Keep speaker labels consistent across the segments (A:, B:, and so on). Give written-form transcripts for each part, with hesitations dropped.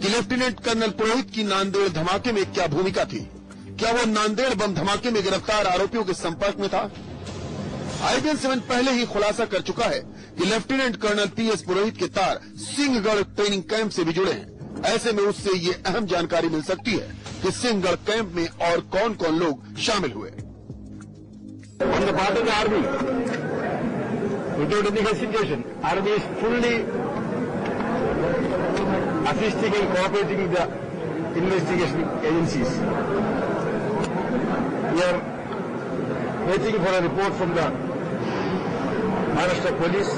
A: कि lieutenant colonel पुरोहित की नांदेड़ धमाके में क्या भूमिका थी। क्या वो नांदेड़ बम धमाके में गिरफ्तार आरोपियों के संपर्क में था? IBN 7 पहले ही खुलासा कर चुका है कि लेफ्टिनेंट कर्नल PS पुरोहित के तार सिंहगढ़ ट्रेनिंग कैंप से भी जुड़े हैं। ऐसे में उससे ये अहम जानकारी मिल सकती है कि सिंहगढ़ कैंप में और कौन कौन लोग शामिल हुए।
B: On the part of the army, without any hesitation, army is fully assisting and cooperating with the investigation agencies. We are waiting for a report from the Maharashtra police.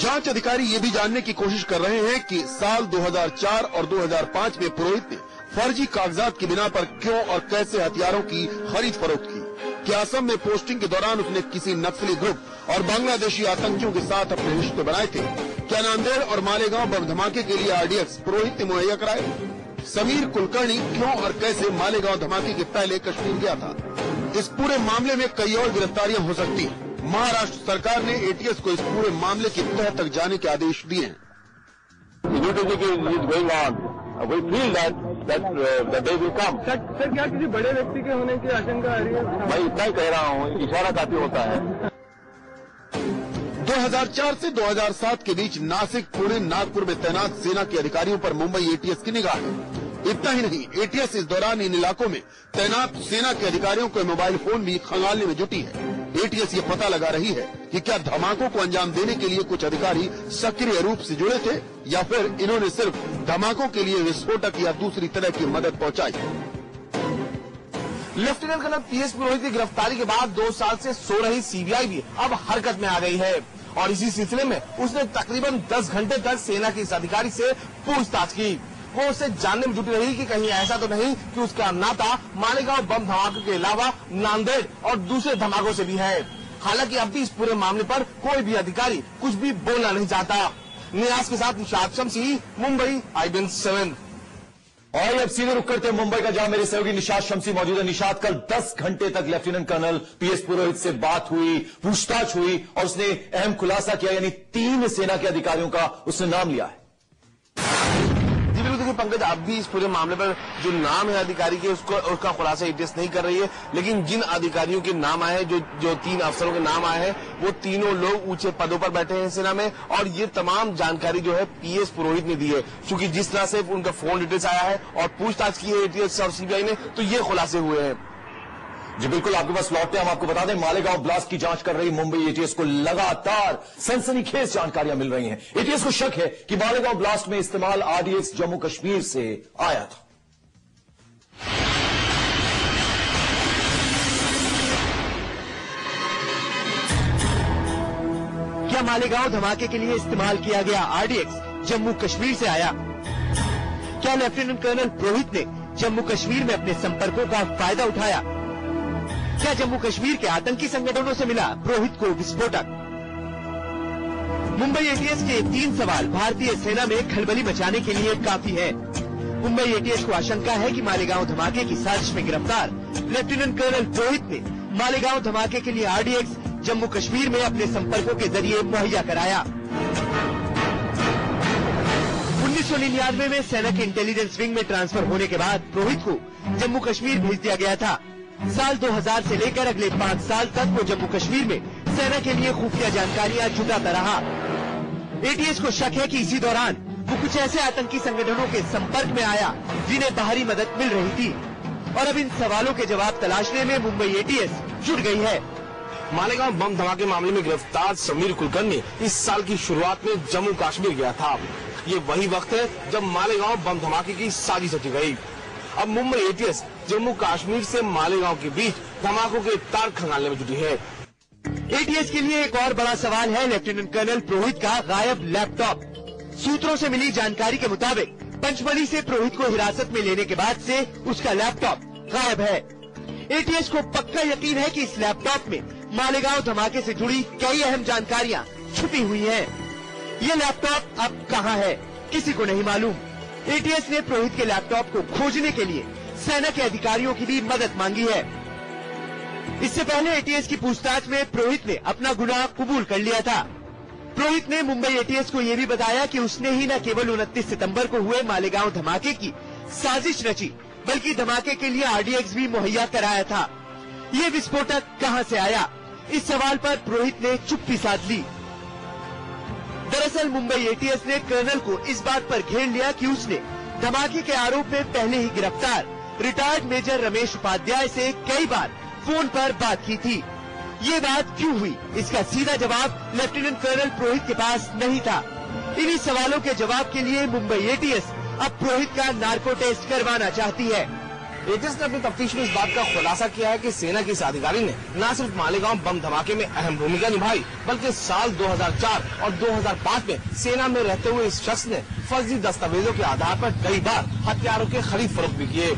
A: जांच अधिकारी ये भी जानने की कोशिश कर रहे हैं कि साल 2004 और 2005 में पुरोहित ने फर्जी कागजात की बिना पर क्यों और कैसे हथियारों की खरीद फरोख्त की। क्या असम में पोस्टिंग के दौरान उसने किसी नक्सली ग्रुप और बांग्लादेशी आतंकियों के साथ अपने रिश्ते बनाए थे? क्या नांदेड़ और मालेगांव बम धमाके के लिए RDX पुरोहित ने मुहैया कराए? समीर कुलकर्णी क्यों और कैसे मालेगांव धमाके के पहले कश्मीर गया था? इस पूरे मामले में कई और गिरफ्तारियां हो सकती हैं। महाराष्ट्र सरकार ने ATS को इस पूरे मामले की तह तक जाने के आदेश दिए हैं।
B: सर क्या किसी बड़े व्यक्ति के होने की आशंका आ रही है?
C: मैं इतना ही कह रहा हूँ, इशारा काफी होता है।
A: 2004 से 2007 के बीच नासिक, पुणे, नागपुर में तैनात सेना के अधिकारियों पर मुंबई ATS की निगाह है। इतना ही नहीं, ATS इस दौरान इन इलाकों में तैनात सेना के अधिकारियों के मोबाइल फोन भी खंगालने में जुटी है। ATS ये पता लगा रही है कि क्या धमाकों को अंजाम देने के लिए कुछ अधिकारी सक्रिय रूप से जुड़े थे या फिर इन्होंने सिर्फ धमाकों के लिए विस्फोटक या दूसरी तरह की मदद पहुंचाई।
D: लेफ्टिनेंट कर्नल PS पुरोहित की गिरफ्तारी के बाद 2 साल से सो रही CBI भी अब हरकत में आ गई है और इसी सिलसिले में उसने तकरीबन 10 घंटे तक सेना के इस अधिकारी से पूछताछ की। वो उससे जानने में जुटी रही कि कहीं ऐसा तो नहीं कि उसका नाता मालेगांव बम धमाके के अलावा नांदेड़ और दूसरे धमाकों से भी है। हालांकि अब भी इस पूरे मामले पर कोई भी अधिकारी कुछ भी बोलना नहीं चाहता। नियाज के साथ निशात शमसी, मुंबई, IBN 7।
E: और अब सीधे रुक करते मुंबई का, जहां मेरे सहयोगी निशात शमसी मौजूद है। निशात, कल 10 घंटे तक लेफ्टिनेंट कर्नल PS पुरोहित से बात हुई, पूछताछ हुई और उसने अहम खुलासा किया, यानी 3 सेना के अधिकारियों का उसने नाम लिया है।
D: देखिए पंकज, अब भी इस पूरे मामले पर जो नाम है अधिकारी के उसका खुलासा ATS नहीं कर रही है, लेकिन जिन अधिकारियों के नाम आए हैं, जो 3 अफसरों के नाम आए हैं, वो तीनों लोग ऊंचे पदों पर बैठे हैं सेना में और ये तमाम जानकारी जो है PS पुरोहित ने दी है। क्योंकि जिस तरह से उनका फोन डिटेल्स आया है और पूछताछ की है ATS और CBI ने, तो ये खुलासे हुए हैं।
E: जी बिल्कुल, आपके पास लौटते हैं। हम आपको बता दें, मालेगांव ब्लास्ट की जांच कर रही मुंबई ATS को लगातार सनसनीखेज जानकारियां मिल रही हैं। ATS को शक है कि मालेगांव ब्लास्ट में इस्तेमाल RDX जम्मू कश्मीर से आया था।
F: क्या मालेगांव धमाके के लिए इस्तेमाल किया गया RDX जम्मू कश्मीर से आया? क्या लेफ्टिनेंट कर्नल पुरोहित ने जम्मू कश्मीर में अपने संपर्कों का फायदा उठाया? क्या जम्मू कश्मीर के आतंकी संगठनों से मिला पुरोहित को विस्फोटक? मुंबई ATS के 3 सवाल भारतीय सेना में खलबली मचाने के लिए काफी है। मुंबई ATS को आशंका है कि मालेगांव धमाके की साजिश में गिरफ्तार लेफ्टिनेंट कर्नल पुरोहित ने मालेगांव धमाके के लिए RDX जम्मू कश्मीर में अपने संपर्कों के जरिए मुहैया कराया। 1999 में सेना के इंटेलिजेंस विंग में ट्रांसफर होने के बाद पुरोहित को जम्मू कश्मीर भेज दिया गया था। साल 2000 से लेकर अगले 5 साल तक वो जम्मू कश्मीर में सेना के लिए खुफिया जानकारियां जुटाता रहा। ATS को शक है कि इसी दौरान वो कुछ ऐसे आतंकी संगठनों के संपर्क में आया जिन्हें बाहरी मदद मिल रही थी और अब इन सवालों के जवाब तलाशने में मुंबई ATS जुट गई है।
D: मालेगांव बम धमाके मामले में गिरफ्तार समीर कुलकर्णी इस साल की शुरुआत में जम्मू कश्मीर गया था। ये वही वक्त है जब मालेगांव बम धमाके की साजिश रची गई। अब मुंबई ATS जम्मू कश्मीर से मालेगांव के बीच धमाकों के तार खंगालने में जुटी है।
F: ATS के लिए एक और बड़ा सवाल है लेफ्टिनेंट कर्नल पुरोहित का गायब लैपटॉप। सूत्रों से मिली जानकारी के मुताबिक पंचमढ़ी से पुरोहित को हिरासत में लेने के बाद से उसका लैपटॉप गायब है। ATS को पक्का यकीन है कि इस लैपटॉप में मालेगांव धमाके से जुड़ी कई अहम जानकारियां छुपी हुई हैं। ये लैपटॉप अब कहां है, किसी को नहीं मालूम। ATS ने पुरोहित के लैपटॉप को खोजने के लिए सेना के अधिकारियों की भी मदद मांगी है। इससे पहले ATS की पूछताछ में पुरोहित ने अपना गुनाह कबूल कर लिया था। पुरोहित ने मुंबई एटीएस को ये भी बताया कि उसने ही न केवल 29 सितंबर को हुए मालेगांव धमाके की साजिश रची, बल्कि धमाके के लिए आरडीएक्स भी मुहैया कराया था। ये विस्फोटक कहां से आया, इस सवाल पर पुरोहित ने चुप्पी साध ली। दरअसल मुंबई एटीएस ने कर्नल को इस बात पर घेर लिया कि उसने धमाके के आरोप में पहले ही गिरफ्तार रिटायर्ड मेजर रमेश उपाध्याय से कई बार फोन पर बात की थी। ये बात क्यों हुई, इसका सीधा जवाब लेफ्टिनेंट कर्नल पुरोहित के पास नहीं था। इन्हीं सवालों के जवाब के लिए मुंबई एटीएस अब पुरोहित का नार्को टेस्ट करवाना चाहती है।
D: एटीएस ने अपनी तफ्तीश में इस बात का खुलासा किया है कि सेना की इस अधिकारी ने न सिर्फ मालेगांव बम धमाके में अहम भूमिका निभाई, बल्कि साल 2004 और 2005 में सेना में रहते हुए इस शख्स ने फर्जी दस्तावेजों के आधार पर कई बार हथियारों के खरीद फरोख्त भी किए।